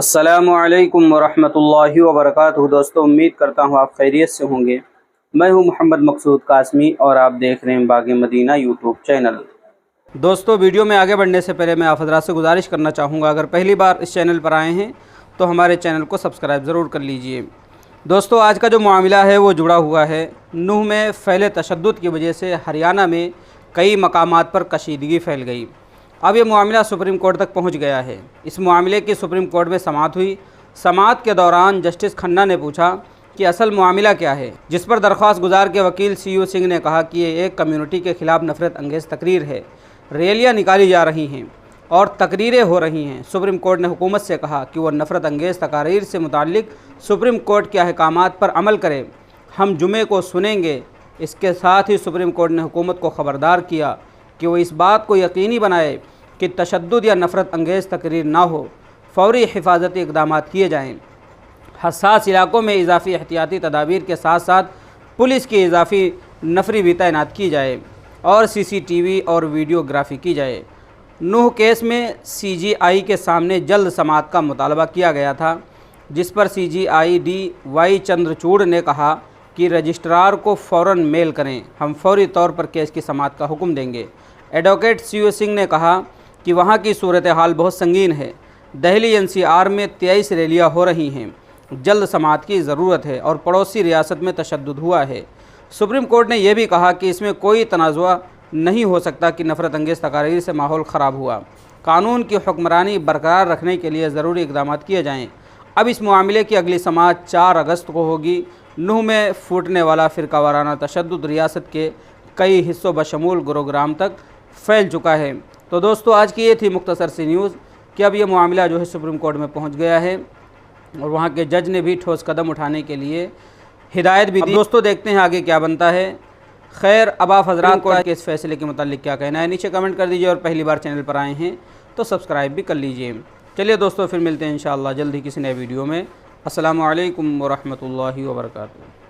अस्सलामुअलैकुम वरहमतुल्लाहि वबरकातुहू। दोस्तों, उम्मीद करता हूँ आप खैरियत से होंगे। मैं हूँ मोहम्मद मकसूद कासमी और आप देख रहे हैं बाग़े मदीना यूट्यूब चैनल। दोस्तों, वीडियो में आगे बढ़ने से पहले मैं आप हज़रात से गुजारिश करना चाहूँगा, अगर पहली बार इस चैनल पर आए हैं तो हमारे चैनल को सब्सक्राइब ज़रूर कर लीजिए। दोस्तों, आज का जो मामला है वो जुड़ा हुआ है नूह में फैले तशद्दुद की वजह से हरियाणा में कई मकामात पर कशीदगी फैल गई। अब ये मामला सुप्रीम कोर्ट तक पहुंच गया है। इस मामले की सुप्रीम कोर्ट में समाअत हुई। समाअत के दौरान जस्टिस खन्ना ने पूछा कि असल मामला क्या है, जिस पर दरख्वास्त गुजार के वकील CU सिंह ने कहा कि ये एक कम्युनिटी के ख़िलाफ़ नफरत अंगेज़ तकरीर है। रैलियाँ निकाली जा रही हैं और तकरीरें हो रही हैं। सुप्रीम कोर्ट ने हुकूमत से कहा कि वह नफरत अंगेज़ तकारीर से मुताल्लिक सुप्रीम कोर्ट के अहकामात पर अमल करे। हम जुमे को सुनेंगे। इसके साथ ही सुप्रीम कोर्ट ने हुकूमत को ख़बरदार किया कि वो इस बात को यकीनी बनाए कि तशद्दुद या नफ़रत अंगेज़ तकरीर ना हो, फ़ौरी हिफाजती इक़दाम किए जाएँ। हसास इलाकों में इजाफ़ी एहतियाती तदाबीर के साथ साथ पुलिस की इजाफ़ी नफरी भी तैनात की जाए और CCTV और वीडियोग्राफी की जाए। नूह केस में CGI के सामने जल्द समाअत का मुतालबा किया गया था, जिस पर CGI DY चंद्रचूड़ ने कहा कि रजिस्ट्रार को फ़ौरन मेल करें, हम फौरी तौर पर केस की समाअत का हुक्म देंगे। एडवोकेट CU सिंह ने कहा कि वहाँ की सूरत हाल बहुत संगीन है। दिल्ली NCR में 23 रैलियाँ हो रही हैं। जल्द समाअत की ज़रूरत है और पड़ोसी रियासत में तशद्दुद हुआ है। सुप्रीम कोर्ट ने यह भी कहा कि इसमें कोई तनाज़ुआ नहीं हो सकता कि नफ़रत अंगेज़ तकारीर से माहौल ख़राब हुआ। कानून की हुक्मरानी बरकरार रखने के लिए ज़रूरी इक़दाम किए जाएँ। अब इस मामले की अगली समाअत 4 अगस्त को होगी। नूह में फूटने वाला फ़िरका वाराना तशद्दुद रियासत के कई हिस्सों बशमूल गुरुग्राम तक फैल चुका है। तो दोस्तों, आज की ये थी मुख्तसर सी न्यूज़ कि अब ये मामला जो है सुप्रीम कोर्ट में पहुंच गया है और वहाँ के जज ने भी ठोस कदम उठाने के लिए हिदायत भी दी। दोस्तों, देखते हैं आगे क्या बनता है। खैर, अब आप हज़रात को इस फैसले के मुताल्लिक क्या कहना है नीचे कमेंट कर दीजिए और पहली बार चैनल पर आए हैं तो सब्सक्राइब भी कर लीजिए। चलिए दोस्तों, फिर मिलते हैं इंशाअल्लाह जल्द ही किसी नए वीडियो में। अस्सलामु अलैकुम वरहमतुल्लाहि वबरकातुहू।